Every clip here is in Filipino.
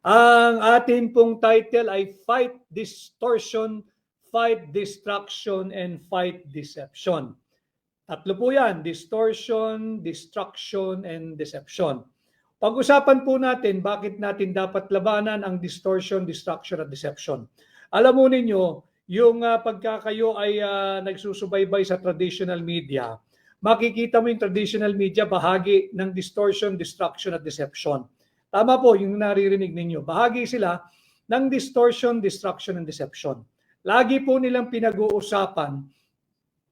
Ang atin pong title ay Fight Distortion, Fight Distraction, and Fight Deception. Tatlo po yan, distortion, destruction, and deception. Pag-usapan po natin bakit natin dapat labanan ang distortion, destruction, at deception. Alam mo ninyo, yung pagka kayo ay nagsusubaybay sa traditional media, makikita mo yung traditional media bahagi ng distortion, destruction, at deception. Tama po yung naririnig ninyo. Bahagi sila ng distortion, destruction, and deception. Lagi po nilang pinag-uusapan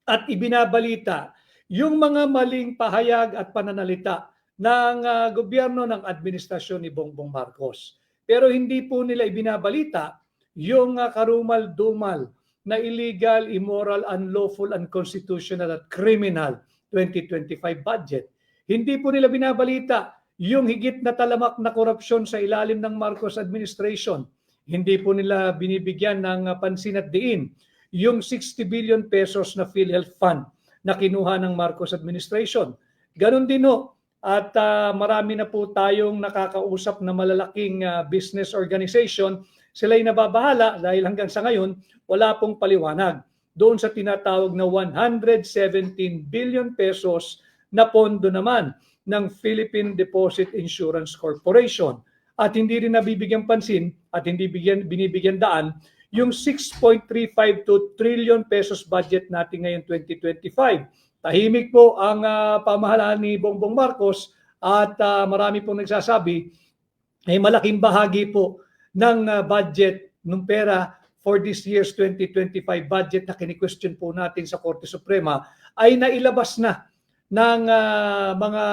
at ibinabalita yung mga maling pahayag at pananalita ng gobyerno ng administrasyon ni Bongbong Marcos. Pero hindi po nila ibinabalita yung karumal-dumal na illegal, immoral, unlawful, unconstitutional at criminal 2025 budget. Hindi po nila binabalita yung higit na talamak na korupsyon sa ilalim ng Marcos administration. Hindi po nila binibigyan ng pansin at diin yung 60 billion pesos na PhilHealth Fund na kinuha ng Marcos administration. Ganon din ho, at marami na po tayong nakakausap na malalaking business organization. Sila'y nababahala dahil hanggang sa ngayon, wala pong paliwanag doon sa tinatawag na 117 billion pesos na pondo naman ng Philippine Deposit Insurance Corporation. At hindi rin nabibigyang pansin at hindi binibigyan daan yung 6.352 trillion pesos budget natin ngayon 2025. Tahimik po ang pamahalaan ni Bongbong Marcos at marami pong nagsasabi ay malaking bahagi po ng budget ng pera for this year's 2025 budget na kini-question po natin sa Korte Suprema ay nailabas na ng mga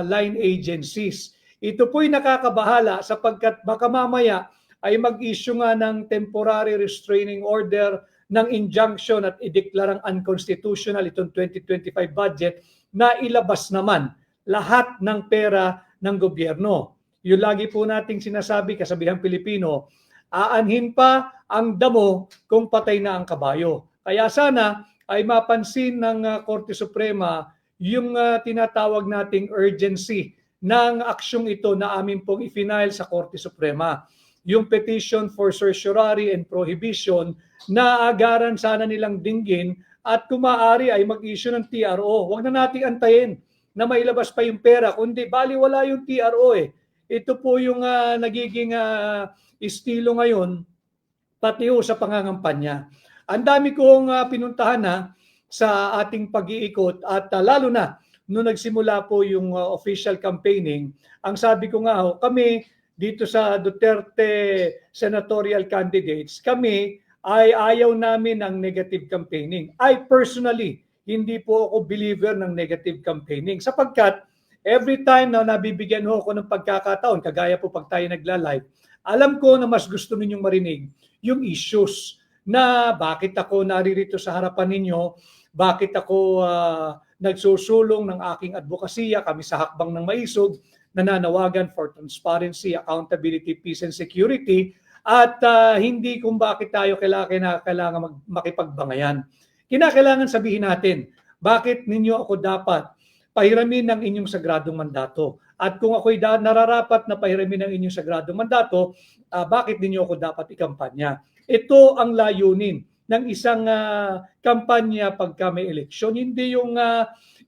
line agencies. Ito po'y nakakabahala sapagkat baka mamaya ay mag-issue nga ng temporary restraining order ng injunction at ideklarang unconstitutional itong 2025 budget na ilabas naman lahat ng pera ng gobyerno. Yung lagi po nating sinasabi, kasabihang Pilipino, aanhin pa ang damo kung patay na ang kabayo. Kaya sana ay mapansin ng Korte Suprema yung tinatawag nating urgency ng aksyong ito na amin pong i-file sa Korte Suprema. Yung petition for certiorari and prohibition na agaran sana nilang dinggin at kung maaari ay mag-issue ng TRO. Huwag na nating antayin na mailabas pa yung pera, kundi baliwala yung TRO eh. Ito po yung nagiging estilo ngayon pati sa pangangampanya. Ang dami kong pinuntahan na sa ating pag-iikot at lalo na nung nagsimula po yung official campaigning, ang sabi ko nga kami dito sa Duterte senatorial candidates, kami ay ayaw namin ng negative campaigning. I personally, hindi po ako believer ng negative campaigning sapagkat every time na nabibigyan ako ng pagkakataon, kagaya po pag tayo nagla-live, alam ko na mas gusto ninyong marinig yung issues na bakit ako naririto sa harapan ninyo, bakit ako nagsusulong ng aking advokasya, kami sa Hakbang ng Maisog, nananawagan for transparency, accountability, peace, and security, at hindi kung bakit tayo kailangan makipagbangayan. Kinakailangan sabihin natin, bakit ninyo ako dapat pahiramin ng inyong sagradong mandato? At kung ako'y nararapat na pahiramin ng inyong sagradong mandato, bakit ninyo ako dapat ikampanya? Ito ang layunin ng isang kampanya pagka may eleksyon. Hindi yung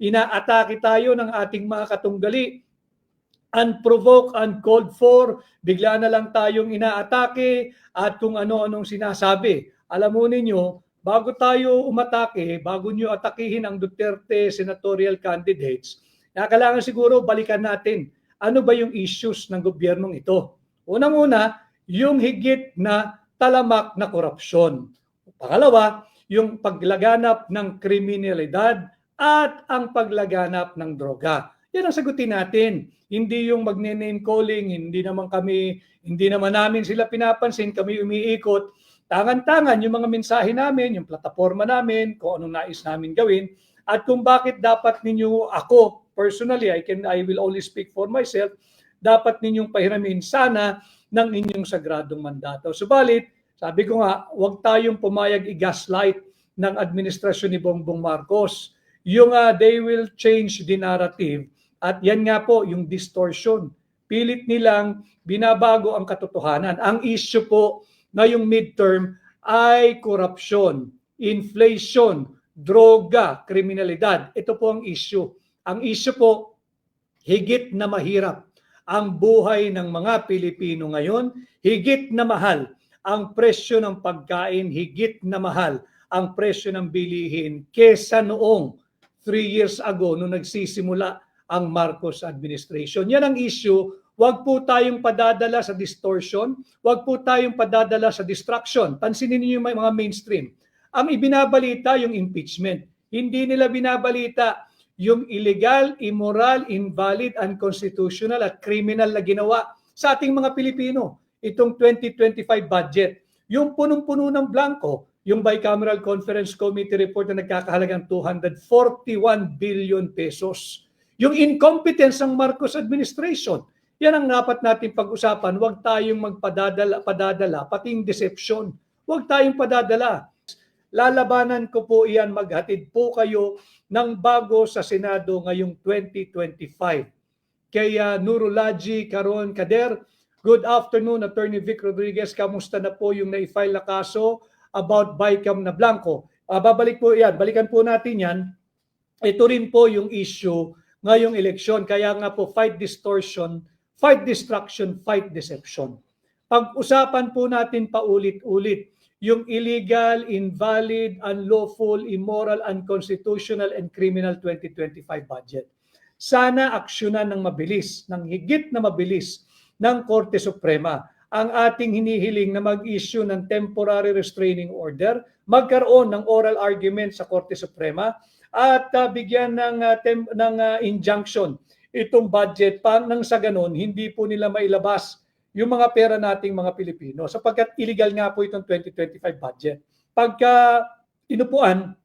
inaatake tayo ng ating mga katunggali, unprovoked, uncalled for, bigla na lang tayong inaatake at kung ano-anong sinasabi. Alam mo ninyo, bago tayo umatake, bago nyo atakihin ang Duterte senatorial candidates, kailangan siguro balikan natin ano ba yung issues ng gobyernong ito. Unang-una, yung higit na talamak na korupsyon. Pangalawa, yung paglaganap ng kriminalidad at ang paglaganap ng droga. Yan ang sagutin natin. Hindi yung magne-name calling, hindi naman namin sila pinapansin, kami umiikot. Tangan-tangan yung mga mensahe namin, yung plataforma namin, kung anong nais namin gawin, at kung bakit dapat ninyo ako, personally, I will only speak for myself, dapat ninyong pahiramin sana ng inyong sagradong mandato. Subalit, sabi ko nga, huwag tayong pumayag i-gaslight ng administrasyon ni Bongbong Marcos. Yung they will change the narrative. At yan nga po, yung distortion pilit nilang binabago ang katotohanan. Ang issue po ngayong midterm ay korupsyon, inflation, droga, kriminalidad. Ito po ang issue. Ang issue po, higit na mahirap ang buhay ng mga Pilipino ngayon, higit na mahal ang presyo ng pagkain, higit na mahal ang presyo ng bilihin kesa noong 3 years ago nung nagsisimula ang Marcos administration. Yan ang issue. Huwag po tayong padadala sa distortion, huwag po tayong padadala sa distraction. Pansinin niyo yung mga mainstream. Ang ibinabalita yung impeachment. Hindi nila binabalita yung illegal, immoral, invalid, unconstitutional at criminal na ginawa sa ating mga Pilipino. Itong 2025 budget. Yung punong-puno ng blanco, yung Bicameral Conference Committee report na nagkakahalagang 241 billion pesos. Yung incompetence ng Marcos administration. Yan ang dapat natin pag-usapan. Huwag tayong magpadadala, pating deception. Huwag tayong padadala. Lalabanan ko po iyan, maghatid po kayo ng bago sa Senado ngayong 2025. Kaya Nurulaji Caron Kader, good afternoon, Attorney Vic Rodriguez. Kamusta na po yung na-file na kaso about Bicam na Blanco? Babalik po yan, balikan po natin yan. Ito rin po yung issue ngayong eleksyon. Kaya nga po, fight distortion, fight distraction, fight deception. Pag-usapan po natin paulit-ulit yung illegal, invalid, unlawful, immoral, unconstitutional, and criminal 2025 budget. Sana aksyonan ng mabilis, ng higit na mabilis ng Korte Suprema ang ating hinihiling na mag-issue ng temporary restraining order, magkaroon ng oral argument sa Korte Suprema at bigyan ng injunction itong budget nang sa ganun hindi po nila mailabas yung mga pera nating mga Pilipino sapagkat illegal nga po itong 2025 budget. Pagka inupuan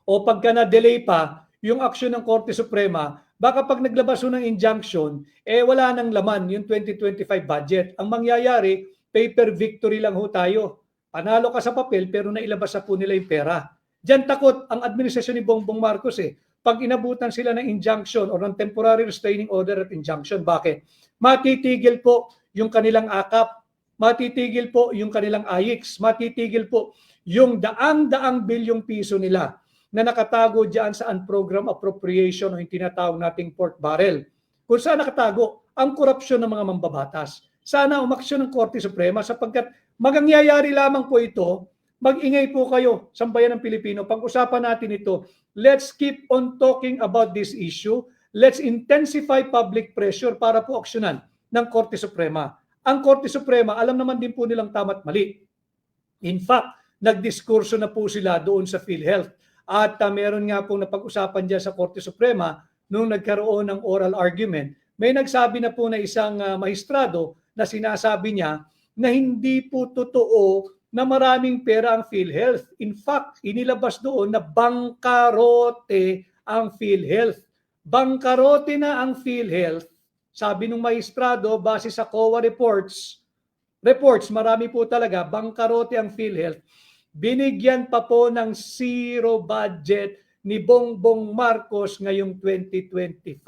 o pagka na-delay pa yung aksyon ng Korte Suprema, baka pag naglabas ng injunction, wala nang laman yung 2025 budget. Ang mangyayari, paper victory lang ho tayo. Panalo ka sa papel pero nailabas na po nila yung pera. Diyan takot ang administrasyon ni Bongbong Marcos pag inabutan sila ng injunction o ng temporary restraining order at injunction. Bakit? Matitigil po yung kanilang akap, matitigil po yung kanilang AIX, matitigil po yung daang-daang bilyong piso nila na nakatago diyan sa unprogrammed appropriation o yung tinatawag nating pork barrel. Kung saan nakatago ang korupsyon ng mga mambabatas. Sana umaksyon ng Korte Suprema sapagkat magangyayari lamang po ito, mag-ingay po kayo, sambayan ng Pilipino. Pag-usapan natin ito, let's keep on talking about this issue. Let's intensify public pressure para po aksyonan ng Korte Suprema. Ang Korte Suprema, alam naman din po nilang tama't mali. In fact, nagdiskurso na po sila doon sa PhilHealth. At meron nga pong napag-usapan dyan sa Korte Suprema nung nagkaroon ng oral argument. May nagsabi na po na isang mahistrado na sinasabi niya na hindi po totoo na maraming pera ang PhilHealth. In fact, inilabas doon na bangkarote ang PhilHealth. Bangkarote na ang PhilHealth. Sabi ng maestrado, base sa COA reports, marami po talaga, bangkarote ang PhilHealth. Binigyan pa po ng zero budget ni Bongbong Marcos ngayong 2025.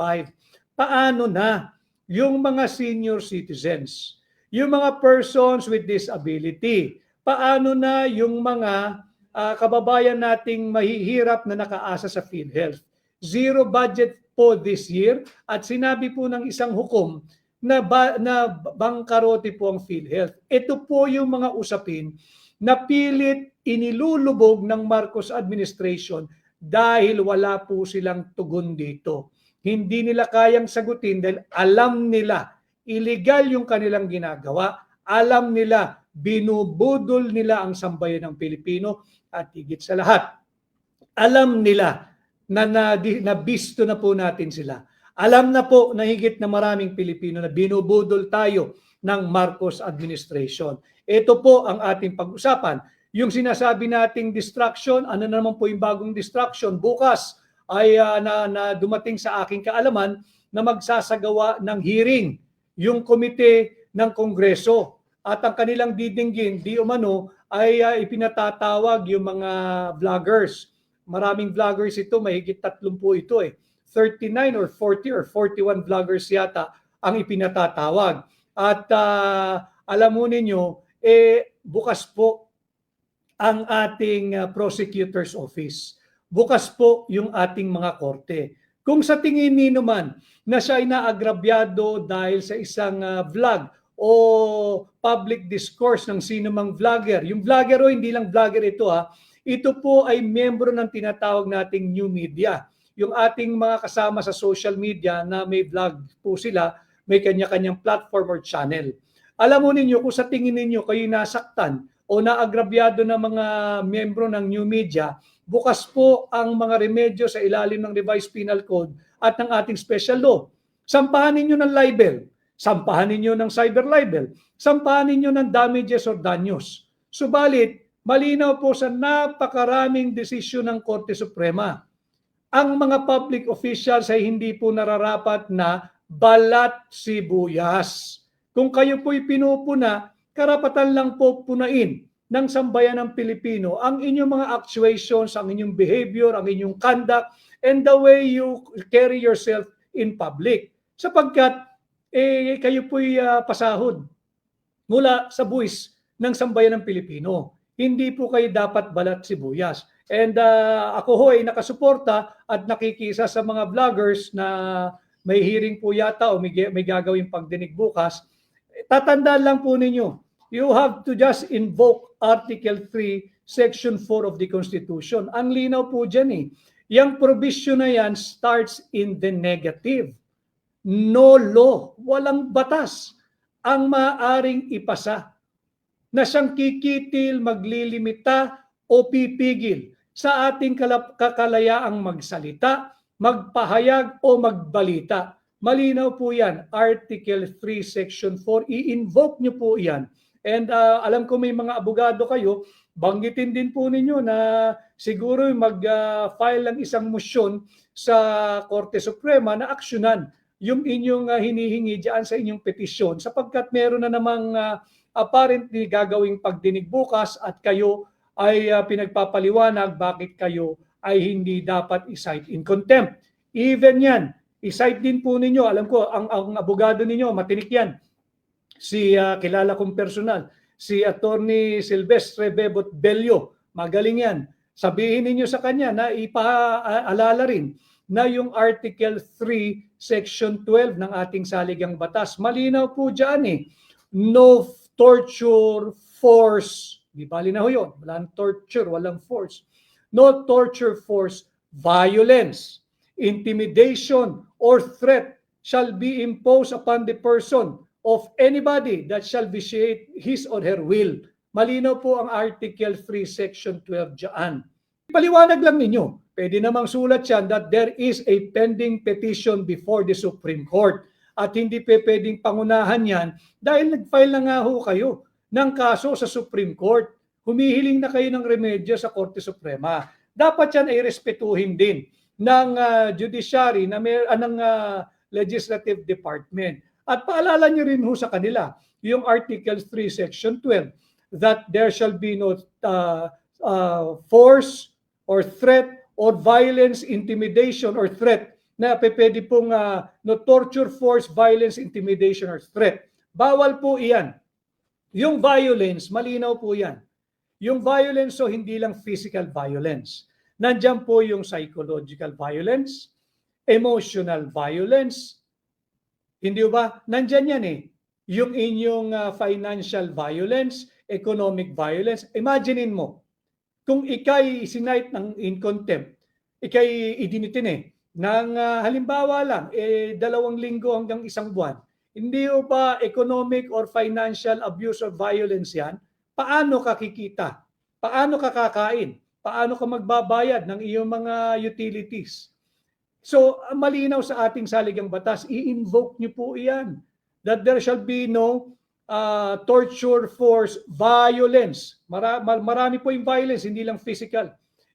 Paano na yung mga senior citizens, yung mga persons with disability, paano na yung mga kababayan nating mahihirap na nakaasa sa PhilHealth? Zero budget po this year at sinabi po ng isang hukom na bangkarote po ang PhilHealth. Ito po yung mga usapin na pilit inilulubog ng Marcos administration dahil wala po silang tugon dito. Hindi nila kayang sagutin dahil alam nila illegal yung kanilang ginagawa, alam nila binubudol nila ang sambayan ng Pilipino at higit sa lahat, alam nila na nabisto na po natin sila. Alam na po na higit na maraming Pilipino na binubudol tayo ng Marcos administration. Ito po ang ating pag-usapan. Yung sinasabi nating distraction, ano naman po yung bagong distraction? Bukas ay na dumating sa aking kaalaman na magsasagawa ng hearing yung komite ng Kongreso. At ang kanilang didinggin, di umano, ay ipinatatawag yung mga vloggers. Maraming vloggers ito, mahigit 30 ito 39 or 40 or 41 vloggers yata ang ipinatatawag. At alam mo ninyo, bukas po ang ating prosecutor's office. Bukas po yung ating mga korte. Kung sa tingin niyo man na siya ay naagrabyado dahil sa isang vlog o public discourse ng sinumang vlogger. Yung vlogger hindi lang vlogger ito ito po ay miyembro ng tinatawag nating new media. Yung ating mga kasama sa social media na may vlog po sila, may kanya-kanyang platform or channel. Alam mo ninyo, kung sa tingin ninyo kayo nasaktan o naagrabyado ng mga miyembro ng new media, bukas po ang mga remedyo sa ilalim ng Revised Penal Code at ng ating special law. Sampahan ninyo ng libel, sampahan ninyo ng cyber libel, sampahan ninyo ng damages or danyos. Subalit, malinaw po sa napakaraming desisyon ng Korte Suprema. Ang mga public officials ay hindi po nararapat na balat sibuyas. Kung kayo po'y pinupuna, karapatan lang po punain ng sambayan ng Pilipino ang inyong mga actuations, ang inyong behavior, ang inyong conduct, and the way you carry yourself in public. Sapagkat kayo po'y pasahod mula sa buwis ng sambayan ng Pilipino. Hindi po kayo dapat balat sibuyas. And ako ho ay nakasuporta at nakikisa sa mga vloggers na may hearing po yata o may gagawing pagdinig bukas. Tatandaan lang po ninyo, you have to just invoke Article 3, Section 4 of the Constitution. Ang linaw po dyan Yang provision na yan starts in the negative. No law, walang batas ang maaring ipasa na siyang kikitil, maglilimita o pipigil sa ating kakalayaang magsalita, magpahayag o magbalita. Malinaw po yan, Article 3, Section 4, i-invoke nyo po yan. And alam ko may mga abogado kayo, banggitin din po ninyo na siguro mag-file ng isang motion sa Korte Suprema na aksyonan yung inyong hinihingi diyan sa inyong petisyon sapagkat meron na namang apparently gagawing pagdinig bukas at kayo ay pinagpapaliwanag bakit kayo ay hindi dapat i-cite in contempt. Even yan, i-cite din po ninyo. Alam ko, ang abogado ninyo, matinik yan. Kilala kong personal, si Attorney Silvestre Bebot Bello. Magaling yan. Sabihin ninyo sa kanya na ipaalala rin na yung Article 3, Section 12 ng ating saligang batas. Malinaw po dyan No torture, force. Di bali na ho yun. Walang torture, walang force. No torture, force, violence, intimidation, or threat shall be imposed upon the person of anybody that shall vitiate his or her will. Malinaw po ang Article 3, Section 12 dyan. Paliwanag lang ninyo. Pwede namang sulat yan that there is a pending petition before the Supreme Court. At hindi pwedeng pangunahan yan dahil nag-file na nga ho kayo ng kaso sa Supreme Court. Humihiling na kayo ng remedyo sa Korte Suprema. Dapat yan ay respetuhin din ng judiciary ng legislative department. At paalala nyo rin ho sa kanila yung Article 3, Section 12 that there shall be no force or threat or violence, intimidation or threat na pwede pong no torture, force, violence, intimidation or threat. Bawal po iyan. Yung violence, malinaw po yan. Yung violence, so hindi lang physical violence. Nandiyan po yung psychological violence, emotional violence. Hindi ba? Nandiyan yan Yung inyong financial violence, economic violence. Imaginein mo, kung ikay sinight ng in contempt, ikay idinitin ng halimbawa lang, 2 linggo hanggang 1 buwan, hindi o ba economic or financial abuse or violence yan? Paano ka kikita? Paano ka kakain? Paano ka magbabayad ng iyong mga utilities? So, malinaw sa ating saligang batas, i-invoke nyo po iyan. That there shall be no torture, force, violence. Marami po yung violence, hindi lang physical.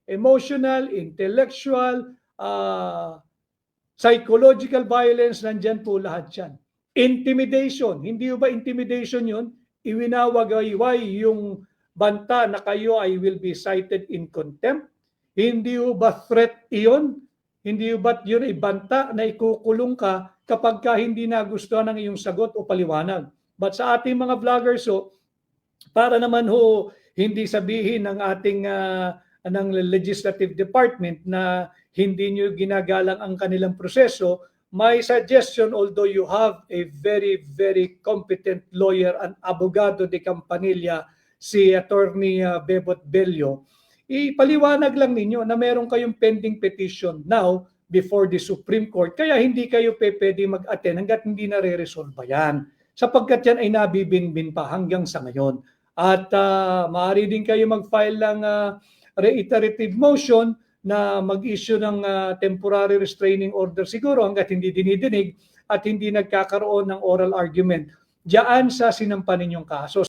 Emotional, intellectual, psychological violence, nandyan po lahat yan. Intimidation, hindi ba intimidation yun? Iwinawagayway yung banta na kayo ay will be cited in contempt. Hindi ba threat iyon? Hindi ba't yun ay banta na ikukulong ka kapag ka hindi nagustuhan ng iyong sagot o paliwanag? But sa ating mga vloggers, para naman hindi sabihin ng ating ng legislative department na hindi nyo ginagalang ang kanilang proseso, my suggestion, although you have a very, very competent lawyer and abogado de Campanilla, si Attorney Bebot Bello, ipaliwanag lang ninyo na meron kayong pending petition now before the Supreme Court, kaya hindi kayo pwede mag-attend hanggat hindi nare-resolve yan. Sapagkat yan ay nabibinbin pa hanggang sa ngayon. At maaari din kayo mag-file ng reiterative motion na mag-issue ng temporary restraining order siguro hanggat hindi dinidinig at hindi nagkakaroon ng oral argument diyan sa sinampa ninyong kaso.